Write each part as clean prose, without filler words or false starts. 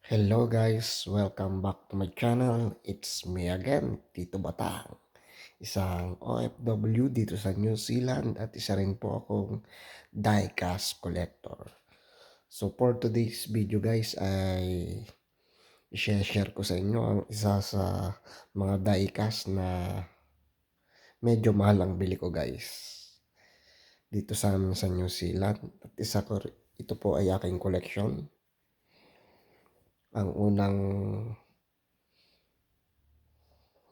Hello guys, welcome back to my channel. It's me again, Tito Batang. Isang OFW dito sa New Zealand at isa rin po akong diecast collector. So for today's video guys ay i-share ko sa inyo ang isa sa mga diecast na medyo mahal ang bili ko guys. Dito sa amin sa New Zealand. At ito po ay aking collection. Ang unang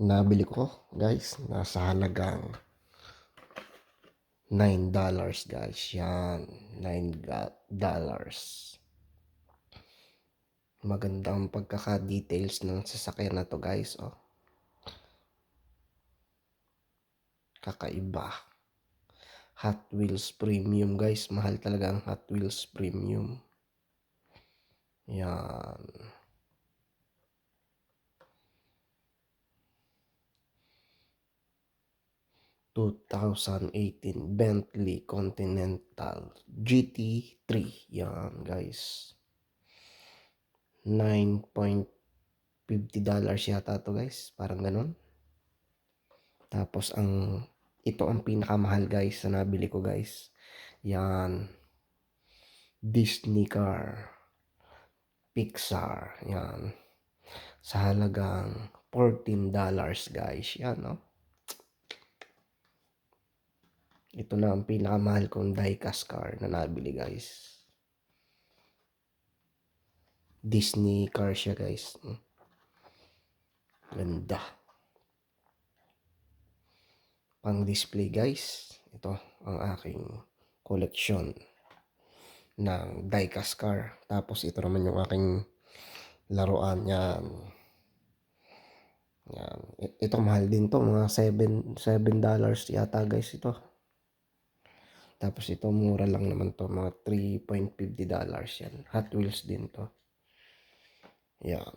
nabili ko guys, nasa halagang $9 guys. Yan, $9. Maganda ang pagkaka-details ng sasakyan na to guys. Oh, kakaiba. Hot Wheels Premium guys. Mahal talaga ang Hot Wheels Premium. Yan. (2018) Bentley Continental GT3. Yan guys. $9.50 yata to guys. Parang ganun. Tapos ito ang pinakamahal guys sa nabili ko guys. Yan. Disney car. Pixar. Yan. Sa halagang $14 guys. Yan, no? Ito na ang pinakamahal kong diecast car na nabili guys. Disney car siya guys. Ganda. Pang display guys. Ito ang aking collection ng diecast car. Tapos ito naman yung aking laruan. Yan. Yan. Ito mahal din to. Mga $7 yata guys ito. Tapos ito mura lang naman to. Mga $3.50 yan. Hot Wheels din to. Yan.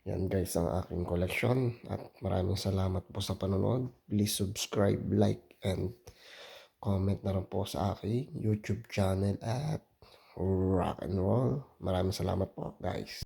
Yan guys ang aking collection. At maraming salamat po sa panonood. Please subscribe, like, and comment na rin po sa aking YouTube channel at rock and roll. Maraming salamat po guys.